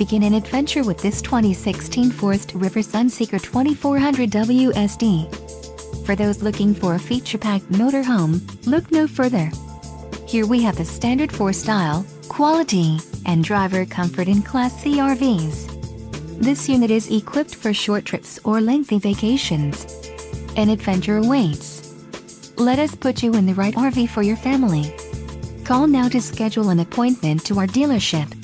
Begin an adventure with this 2016 Forest River Sunseeker 2400WSD. For those looking for a feature-packed motorhome, look no further. Here we have the standard for style, quality, and driver comfort in Class C RVs. This unit is equipped for short trips or lengthy vacations. An adventure awaits. Let us put you in the right RV for your family. Call now to schedule an appointment to our dealership.